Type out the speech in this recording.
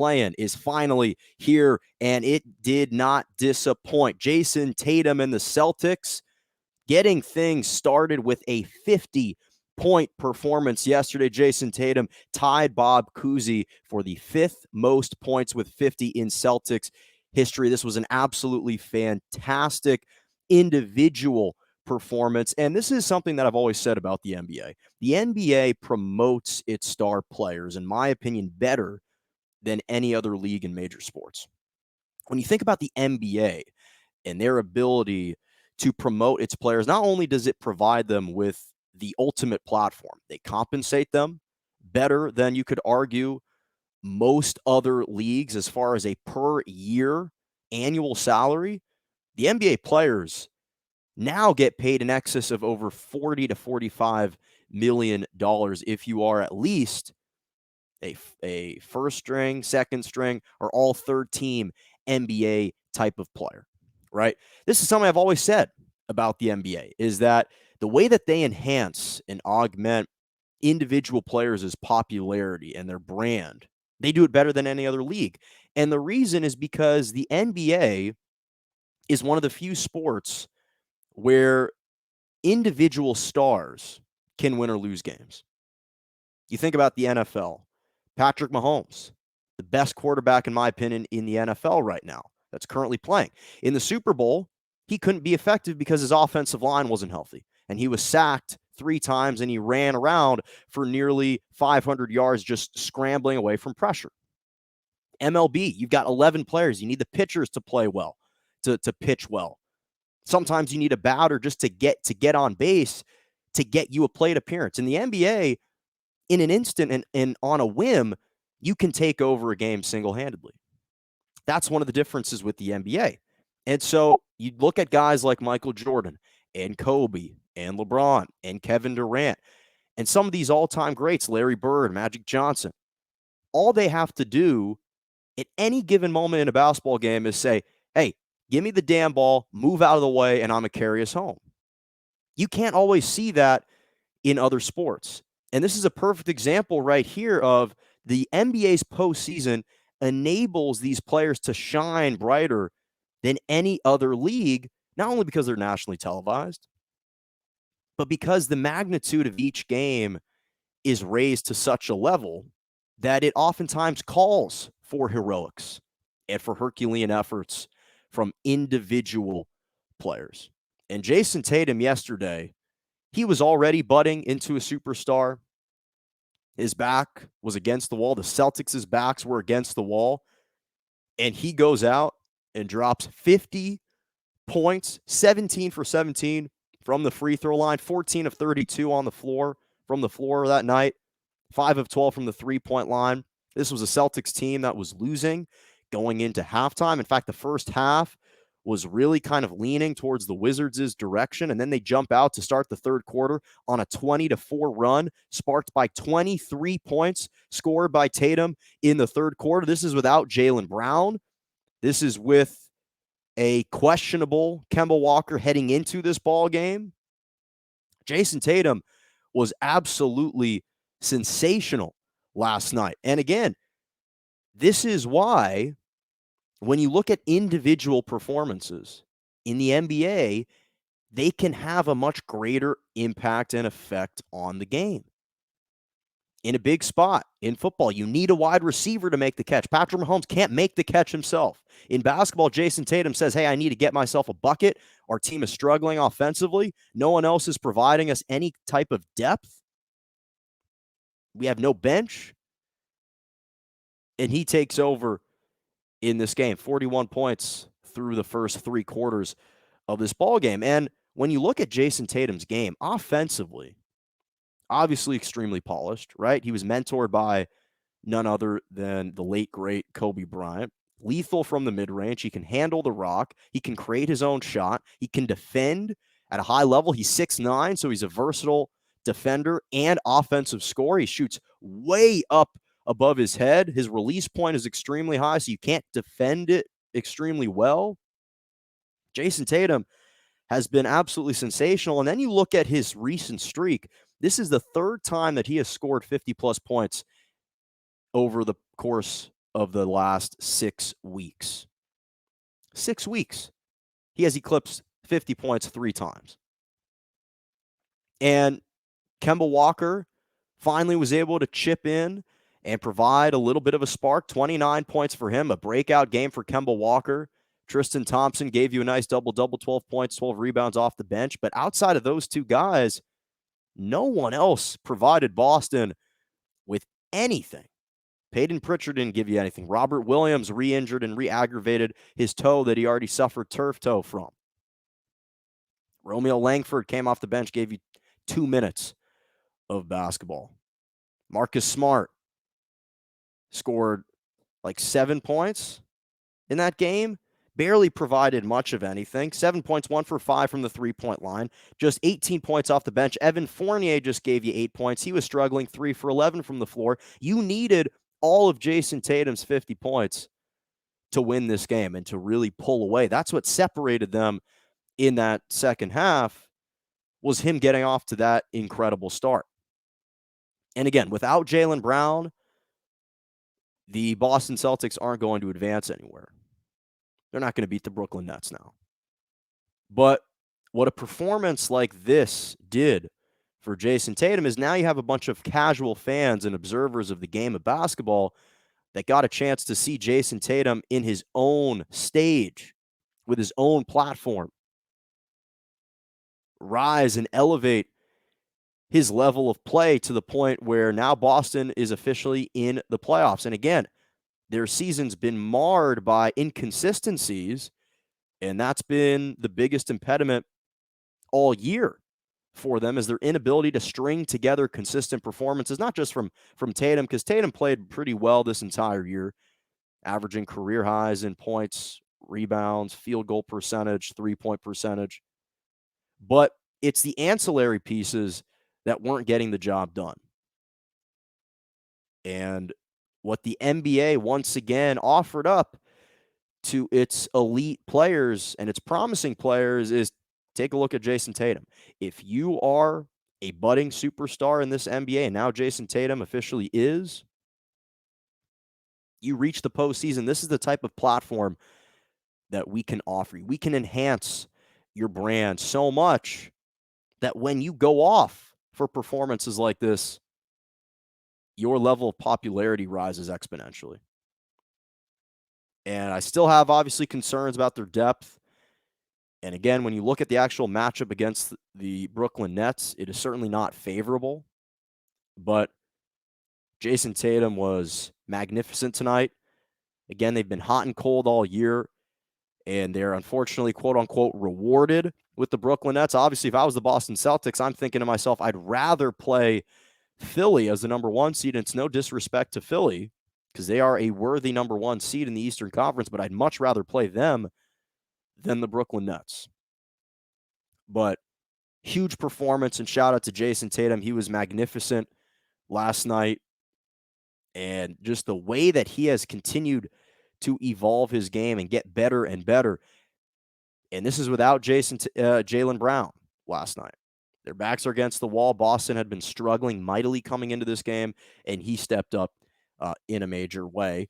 play-in is finally here, and it did not disappoint. Jayson Tatum and the Celtics getting things started with a 50-point performance yesterday. Jayson Tatum tied Bob Cousy for the 5th most points with 50 in Celtics history. This was an absolutely fantastic individual performance, and this is something that I've always said about the NBA. The NBA promotes its star players, in my opinion, better than any other league in major sports. When you think about the NBA and their ability to promote its players, not only does it provide them with the ultimate platform, they compensate them better than you could argue most other leagues as far as a per year annual salary. The NBA players now get paid in excess of over $40 to $45 million if you are at least a first string, second string, or all third team NBA type of player, right? This is something I've always said about the NBA, is that the way that they enhance and augment individual players' popularity and their brand, they do it better than any other league. And the reason is because the NBA is one of the few sports where individual stars can win or lose games. You think about the NFL, Patrick Mahomes, the best quarterback, in my opinion, in the NFL right now that's currently playing. In the Super Bowl, he couldn't be effective because his offensive line wasn't healthy, and he was sacked 3 times, and he ran around for nearly 500 yards just scrambling away from pressure. MLB, you've got 11 players. You need the pitchers to play well, to pitch well. Sometimes you need a batter just to get on base to get you a plate appearance. In the NBA, in an instant and on a whim, you can take over a game single-handedly. That's one of the differences with the NBA. And so you look at guys like Michael Jordan and Kobe and LeBron and Kevin Durant and some of these all-time greats, Larry Bird, Magic Johnson. All they have to do at any given moment in a basketball game is say, hey, give me the damn ball, move out of the way, and I'm going to carry us home. You can't always see that in other sports. And this is a perfect example right here of the NBA's postseason enables these players to shine brighter than any other league, not only because they're nationally televised, but because the magnitude of each game is raised to such a level that it oftentimes calls for heroics and for Herculean efforts from individual players. And Jayson Tatum yesterday, he was already budding into a superstar. His back was against the wall. The Celtics' backs were against the wall. And he goes out and drops 50 points, 17 for 17 from the free throw line, 14 of 32 on the floor from the floor that night, 5 of 12 from the three-point line. This was a Celtics team that was losing going into halftime. In fact, the first half was really kind of leaning towards the Wizards' direction, and then they jump out to start the third quarter on a 20-4 run, sparked by 23 points scored by Tatum in the third quarter. This is without Jaylen Brown. This is with a questionable Kemba Walker heading into this ball game. Jayson Tatum was absolutely sensational last night. And again, this is why when you look at individual performances in the NBA, they can have a much greater impact and effect on the game. In a big spot in football, you need a wide receiver to make the catch. Patrick Mahomes can't make the catch himself. In basketball, Jayson Tatum says, hey, I need to get myself a bucket. Our team is struggling offensively. No one else is providing us any type of depth. We have no bench. And he takes over in this game, 41 points through the first 3 quarters of this ball game. And when you look at Jayson Tatum's game offensively, obviously extremely polished, right? He was mentored by none other than the late, great Kobe Bryant. Lethal from the mid-range. He can handle the rock. He can create his own shot. He can defend at a high level. He's 6'9", so he's a versatile defender and offensive scorer. He shoots way up above his head. His release point is extremely high, so you can't defend it extremely well. Jayson Tatum has been absolutely sensational. And then you look at his recent streak. This is the 3rd time that he has scored 50-plus points over the course of the last 6 weeks. 6 weeks. He has eclipsed 50 points 3 times. And Kemba Walker finally was able to chip in and provide a little bit of a spark. 29 points for him, a breakout game for Kemba Walker. Tristan Thompson gave you a nice double-double, 12 points, 12 rebounds off the bench. But outside of those two guys, no one else provided Boston with anything. Peyton Pritchard didn't give you anything. Robert Williams re-injured and re-aggravated his toe that he already suffered turf toe from. Romeo Langford came off the bench, gave you 2 minutes of basketball. Marcus Smart scored like 7 points in that game. Barely provided much of anything. 7 points, 1 for 5 from the three-point line. Just 18 points off the bench. Evan Fournier just gave you 8 points. He was struggling, 3 for 11 from the floor. You needed all of Jayson Tatum's 50 points to win this game and to really pull away. That's what separated them in that second half, was him getting off to that incredible start. And again, without Jaylen Brown, the Boston Celtics aren't going to advance anywhere. They're not going to beat the Brooklyn Nets now. But what a performance like this did for Jayson Tatum is now you have a bunch of casual fans and observers of the game of basketball that got a chance to see Jayson Tatum in his own stage with his own platform rise and elevate his level of play to the point where now Boston is officially in the playoffs. And again, their season's been marred by inconsistencies, and that's been the biggest impediment all year for them, is their inability to string together consistent performances, not just from Tatum, because Tatum played pretty well this entire year, averaging career highs in points, rebounds, field goal percentage, three-point percentage. But it's the ancillary pieces that weren't getting the job done. And what the NBA once again offered up to its elite players and its promising players is, take a look at Jayson Tatum. If you are a budding superstar in this NBA, and now Jayson Tatum officially is, you reach the postseason. This is the type of platform that we can offer you. We can enhance your brand so much that when you go off for performances like this, your level of popularity rises exponentially. And I still have, obviously, concerns about their depth. And again, when you look at the actual matchup against the Brooklyn Nets, it is certainly not favorable. But Jayson Tatum was magnificent tonight. Again, they've been hot and cold all year, and they're unfortunately, quote-unquote, rewarded with the Brooklyn Nets. Obviously, if I was the Boston Celtics, I'm thinking to myself, I'd rather play Philly as the number 1 seed. And it's no disrespect to Philly, because they are a worthy number 1 seed in the Eastern Conference, but I'd much rather play them than the Brooklyn Nets. But huge performance, and shout out to Jayson Tatum. He was magnificent last night. And just the way that he has continued to evolve his game and get better and better. And this is without Jaylen Brown last night. Their backs are against the wall. Boston had been struggling mightily coming into this game, and he stepped up in a major way.